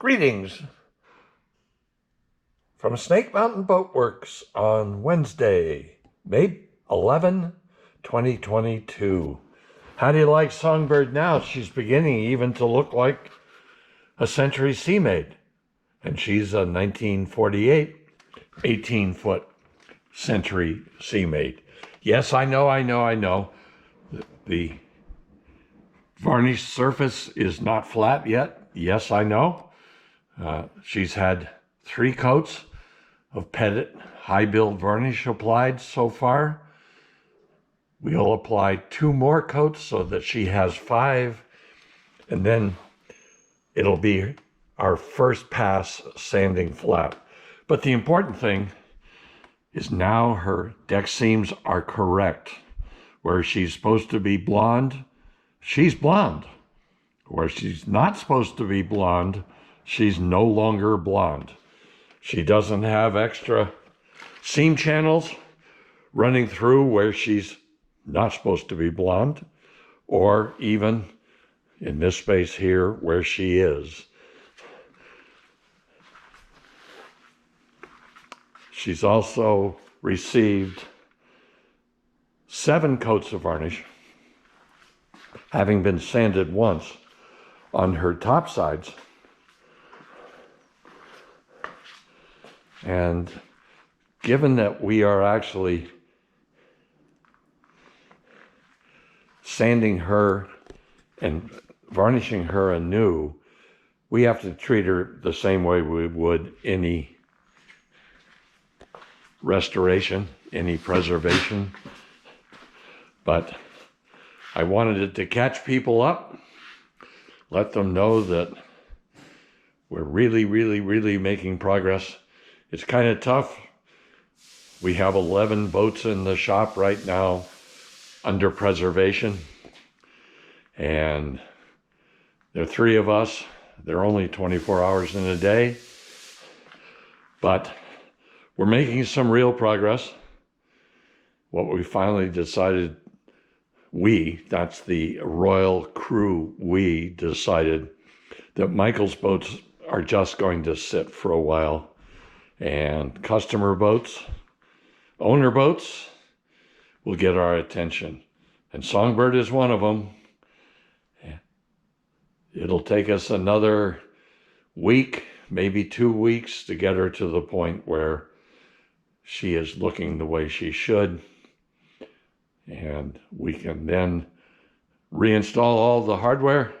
Greetings from Snake Mountain Boat Works on Wednesday, May 11, 2022. How do you like Songbird now? She's beginning even to look like a Century Sea Maid. And she's a 1948 18-foot Century Sea Maid. Yes, I know. The varnished surface is not flat yet. Yes, I know. She's had 3 coats of Pettit high build varnish applied so far. We'll apply 2 more coats so that she has 5, and then it'll be our first pass sanding flat. But the important thing is now her deck seams are correct. Where she's supposed to be blonde, she's blonde. Where she's not supposed to be blonde, she's no longer blonde. She doesn't have extra seam channels running through where she's not supposed to be blonde, or even in this space here where she is. She's also received 7 coats of varnish, having been sanded once on her top sides. And given that we are actually sanding her and varnishing her anew, we have to treat her the same way we would any restoration, any preservation. But I wanted it to catch people up, let them know that we're really making progress. It's kind of tough. We have 11 boats in the shop right now under preservation. And there are 3 of us. They're only 24 hours in a day. But we're making some real progress. What we finally decided, that's the royal crew, we decided that Michael's boats are just going to sit for a while. And customer boats, owner boats, will get our attention. And Songbird is one of them. It'll take us another week, maybe 2 weeks, to get her to the point where she is looking the way she should. And we can then reinstall all the hardware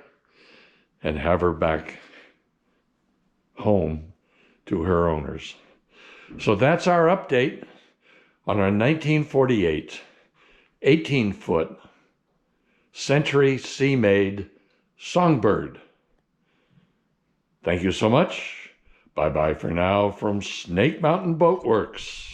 and have her back home to her owners. So that's our update on our 1948 18-foot Century Sea Maid Songbird. Thank you so much. Bye-bye for now from Snake Mountain Boat Works.